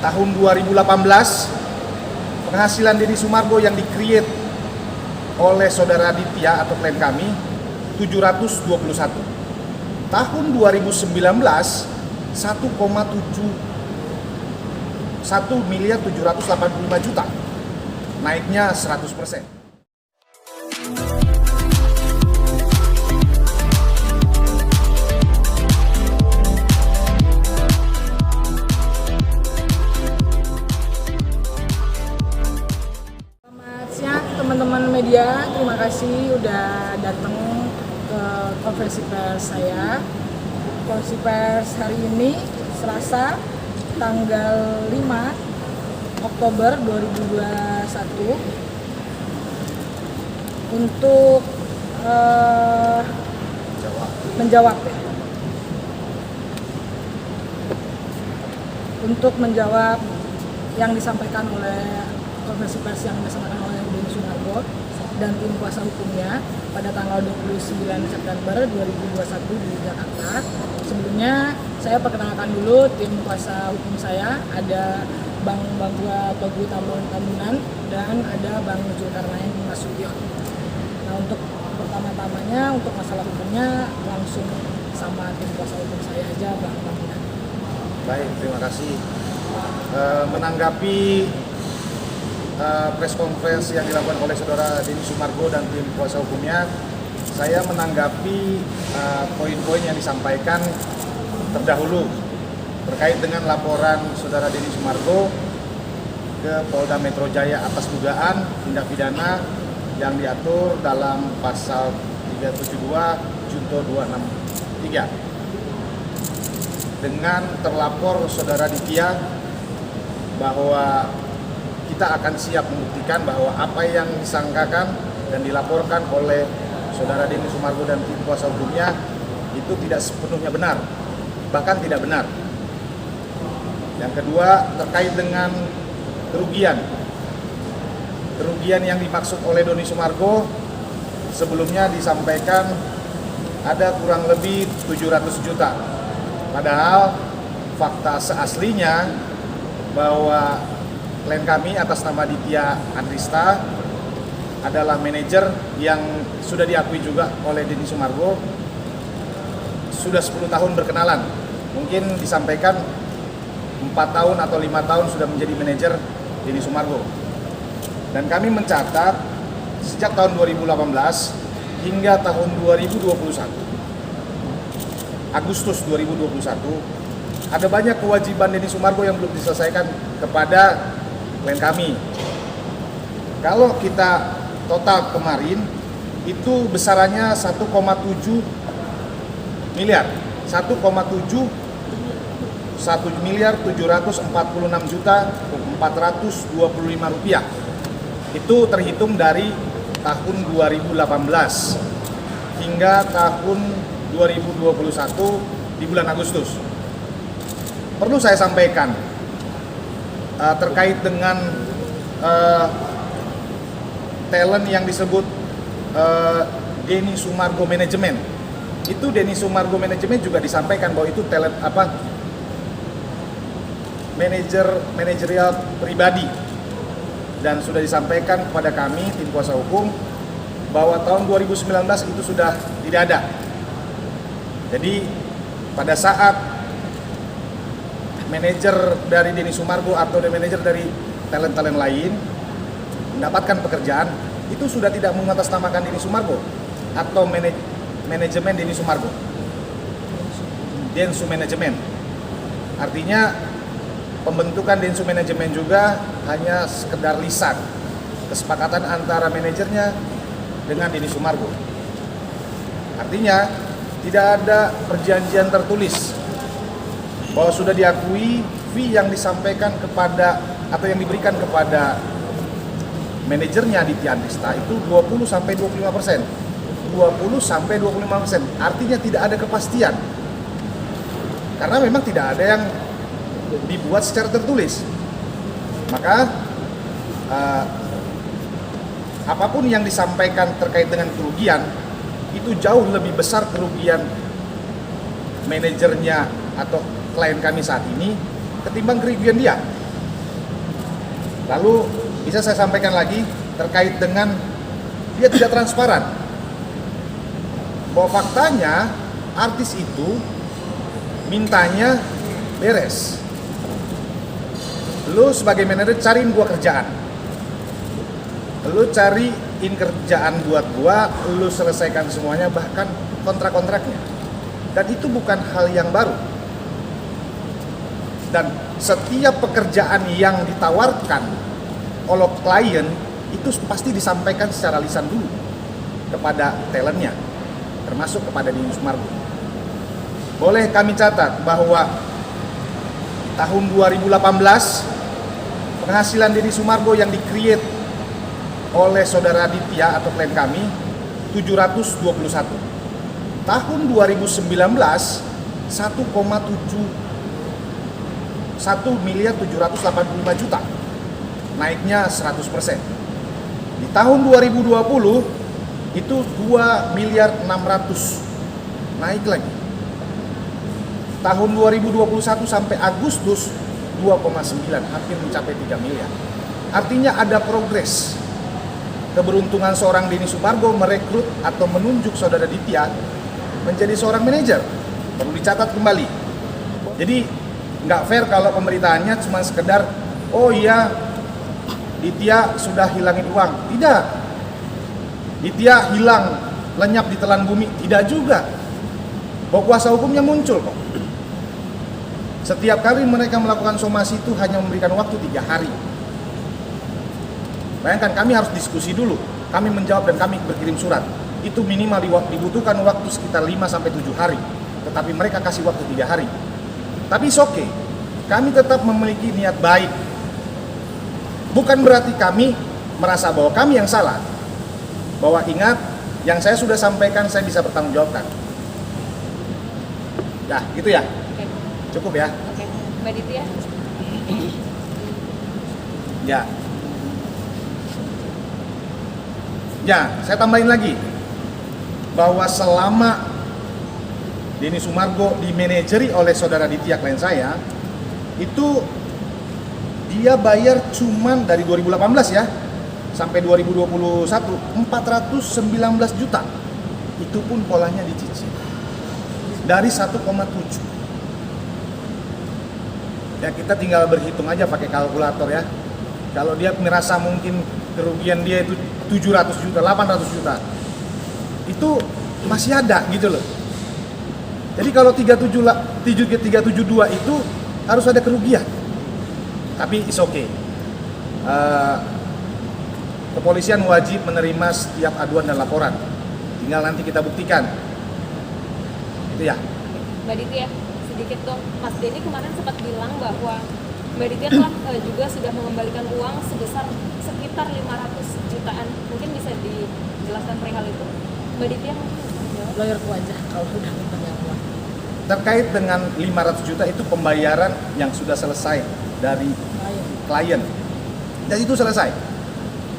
tahun 2018 penghasilan Denny Sumargo yang di-create oleh saudara Aditya atau klien kami 721. Tahun 2019 1,785 juta, naiknya 100%. Teman-teman media, terima kasih udah datang ke konferensi pers saya. Konferensi pers hari ini Selasa tanggal 5 Oktober 2021 untuk menjawab yang disampaikan oleh konferensi pers yang disampaikan oleh Denny Sumargo dan tim kuasa hukumnya pada tanggal 29 September 2021 di Jakarta. Sebelumnya saya perkenalkan dulu tim kuasa hukum saya, ada Bang Bagua Togu Tambunan dan ada Bang Zulkarnain Nasution. Nah, untuk pertama-tamanya untuk masalah hukumnya langsung sama tim kuasa hukum saya aja, Bang Tambunan. Baik, terima kasih. Menanggapi press conference yang dilakukan oleh saudara Denny Sumargo dan tim kuasa hukumnya, saya menanggapi poin-poin yang disampaikan terdahulu terkait dengan laporan saudara Denny Sumargo ke Polda Metro Jaya atas dugaan tindak pidana yang diatur dalam pasal 372 Junto 263 dengan terlapor saudara Aditya bahwa kita akan siap membuktikan bahwa apa yang disangkakan dan dilaporkan oleh saudara Denny Sumargo dan tim kuasa hukumnya itu tidak sepenuhnya benar, bahkan tidak benar. Yang kedua, terkait dengan kerugian yang dimaksud oleh Denny Sumargo sebelumnya disampaikan ada kurang lebih 700 juta. Padahal fakta seaslinya bahwa klien kami atas nama Aditya Andrista adalah manajer yang sudah diakui juga oleh Denny Sumargo, sudah 10 tahun berkenalan. Mungkin disampaikan 4 tahun atau 5 tahun sudah menjadi manajer Denny Sumargo. Dan kami mencatat sejak tahun 2018 hingga tahun 2021, Agustus 2021, ada banyak kewajiban Denny Sumargo yang belum diselesaikan kepada klien kami. Kalau kita total kemarin itu besarannya 1,7 miliar, 1,7 miliar 746 juta 425 rupiah. Itu terhitung dari tahun 2018 hingga tahun 2021 di bulan Agustus. Perlu saya sampaikan terkait dengan talent yang disebut Denny Sumargo Management. Itu Denny Sumargo Management juga disampaikan bahwa itu talent manajerial pribadi, dan sudah disampaikan kepada kami tim kuasa hukum bahwa tahun 2019 itu sudah tidak ada. Jadi pada saat manajer dari Denny Sumargo atau manajer dari talent-talent lain mendapatkan pekerjaan, itu sudah tidak mengatasnamakan Denny Sumargo atau manajemen Denny Sumargo, Densu Manajemen. Artinya pembentukan Densu Manajemen juga hanya sekedar lisan kesepakatan antara manajernya dengan Denny Sumargo. Artinya tidak ada perjanjian tertulis bahwa sudah diakui fee yang disampaikan kepada atau yang diberikan kepada manajernya Aditya Andrista itu 20-25%. 20-25%. Artinya tidak ada kepastian. Karena memang tidak ada yang dibuat secara tertulis. Maka apapun yang disampaikan terkait dengan kerugian itu jauh lebih besar kerugian manajernya atau klien kami saat ini ketimbang kerugian dia. Lalu bisa saya sampaikan lagi terkait dengan dia tidak transparan. Bahwa faktanya artis itu mintanya beres. Lu sebagai manajer cariin gua kerjaan. Lu cariin kerjaan buat gua, lu selesaikan semuanya, bahkan kontrak-kontraknya. Dan itu bukan hal yang baru. Dan setiap pekerjaan yang ditawarkan oleh klien itu pasti disampaikan secara lisan dulu kepada talentnya, termasuk kepada Denny Sumargo. Boleh kami catat bahwa tahun 2018 penghasilan Denny Sumargo yang di-create oleh saudara Aditya atau klien kami 721. Tahun 2019 1,785 juta, naiknya 100%. Di tahun 2020 itu 2 miliar 600, naik lagi. Tahun 2021 sampai Agustus 2,9, hampir mencapai 3 miliar. Artinya ada progres. Keberuntungan seorang Denny Sumargo merekrut atau menunjuk saudara Ditya menjadi seorang manajer. Perlu dicatat kembali. Jadi nggak fair kalau pemberitaannya cuma sekedar, oh iya Ditya sudah hilangin uang. Tidak. Ditya hilang, lenyap di telan bumi. Tidak juga. Bahwa kuasa hukumnya muncul kok. Setiap kali mereka melakukan somasi itu hanya memberikan waktu 3 hari. Bayangkan, kami harus diskusi dulu. Kami menjawab dan kami berkirim surat. Itu minimal dibutuhkan waktu sekitar 5-7 hari. Tetapi mereka kasih waktu 3 hari. Tapi it's okay. Kami tetap memiliki niat baik. Bukan berarti kami merasa bahwa kami yang salah. Bahwa ingat, yang saya sudah sampaikan saya bisa bertanggung jawabkan. Ya, gitu ya. Oke. Cukup ya. Oke. Mbak Ditya. Ya. Ya, saya tambahin lagi bahwa selama Denny Sumargo dimanajeri oleh saudara Ditya klien saya, itu dia bayar cuman dari 2018 ya sampai 2021 419 juta. Itu pun polanya dicicil dari 1,7. Ya, kita tinggal berhitung aja pakai kalkulator ya. Kalau dia merasa mungkin kerugian dia itu 700 juta, 800 juta, itu masih ada gitu loh. Jadi kalau 372 itu harus ada kerugian. Tapi it's okay. Kepolisian wajib menerima setiap aduan dan laporan. Tinggal nanti kita buktikan. Itu ya. Mbak Ditya, sedikit dong. Mas Denny kemarin sempat bilang bahwa Mbak Ditya telah juga sudah mengembalikan uang sebesar sekitar 500 jutaan. Mungkin bisa dijelaskan perihal itu. Mbak Ditya mungkin bisa menjawab. Lawyerku aja kalau udah minta uang. Terkait dengan 500 juta itu pembayaran yang sudah selesai dari klien. Dan itu selesai.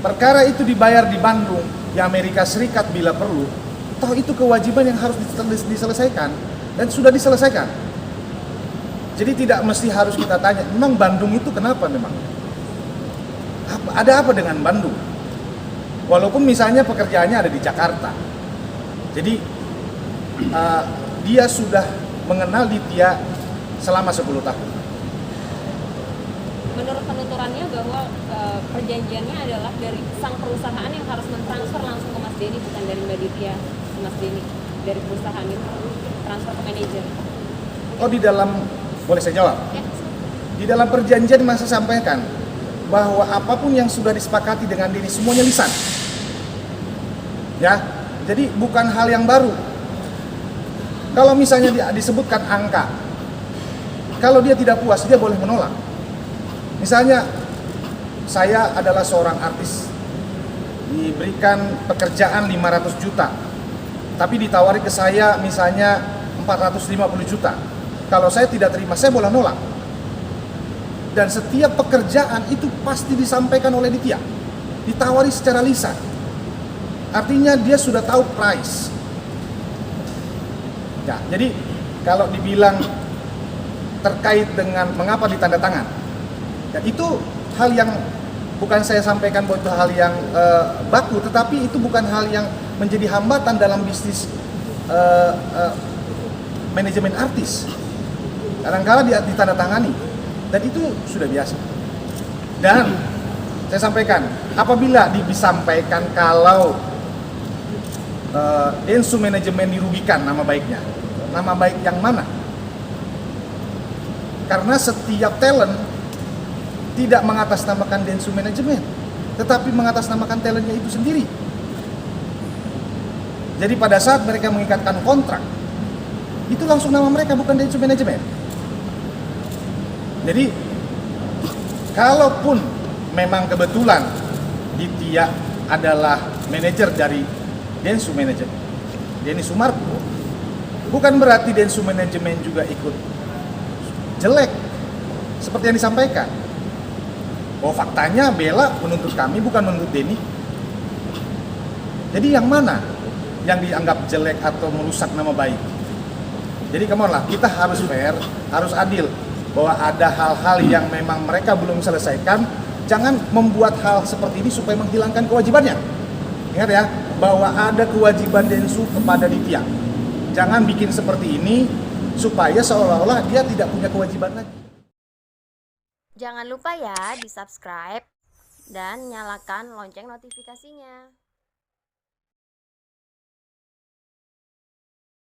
Perkara itu dibayar di Bandung, di Amerika Serikat bila perlu. Toh itu kewajiban yang harus diselesaikan dan sudah diselesaikan. Jadi tidak mesti harus kita tanya, memang Bandung itu kenapa memang? Ada apa dengan Bandung? Walaupun misalnya pekerjaannya ada di Jakarta. Jadi dia sudah mengenal Ditya selama 10 tahun. Menurut penuturannya bahwa perjanjiannya adalah dari sang perusahaan yang harus mentransfer langsung ke Mas Denny, bukan dari Mbak Ditya ke Mas Denny, dari perusahaan itu transfer ke manajer. Oh, di dalam, boleh saya jawab? Ya, Di dalam perjanjian masa sampaikan bahwa apapun yang sudah disepakati dengan Denny semuanya lisan. Ya, jadi bukan hal yang baru. Kalau misalnya disebutkan angka, kalau dia tidak puas, dia boleh menolak. Misalnya, saya adalah seorang artis, diberikan pekerjaan 500 juta, tapi ditawari ke saya misalnya 450 juta. Kalau saya tidak terima, saya boleh nolak. Dan setiap pekerjaan itu pasti disampaikan oleh Ditya, ditawari secara lisan. Artinya dia sudah tahu price. Ya, jadi kalau dibilang terkait dengan mengapa ditanda tangan, ya itu hal yang bukan saya sampaikan bahwa itu hal yang baku, tetapi itu bukan hal yang menjadi hambatan dalam bisnis manajemen artis. Kadang-kala ditandatangani, dan itu sudah biasa. Dan saya sampaikan, apabila disampaikan kalau Densu manajemen dirugikan nama baiknya, nama baik yang mana? Karena setiap talent tidak mengatasnamakan Densu manajemen, tetapi mengatasnamakan talentnya itu sendiri. Jadi pada saat mereka mengikatkan kontrak, itu langsung nama mereka, bukan Densu manajemen. Jadi kalaupun memang kebetulan Ditya adalah manajer dari Densu manajemen, Denny Sumargo, bukan berarti Densu manajemen juga ikut jelek seperti yang disampaikan. Oh, faktanya Bella menuntut kami, bukan menuntut Denny. Jadi yang mana yang dianggap jelek atau merusak nama baik? Jadi come on lah, kita harus fair, harus adil, bahwa ada hal-hal yang memang mereka belum selesaikan. Jangan membuat hal seperti ini supaya menghilangkan kewajibannya. Ingat ya, bahwa ada kewajiban Densu kepada Ditya. Jangan bikin seperti ini supaya seolah-olah dia tidak punya kewajiban lagi. Jangan lupa ya di subscribe dan nyalakan lonceng notifikasinya.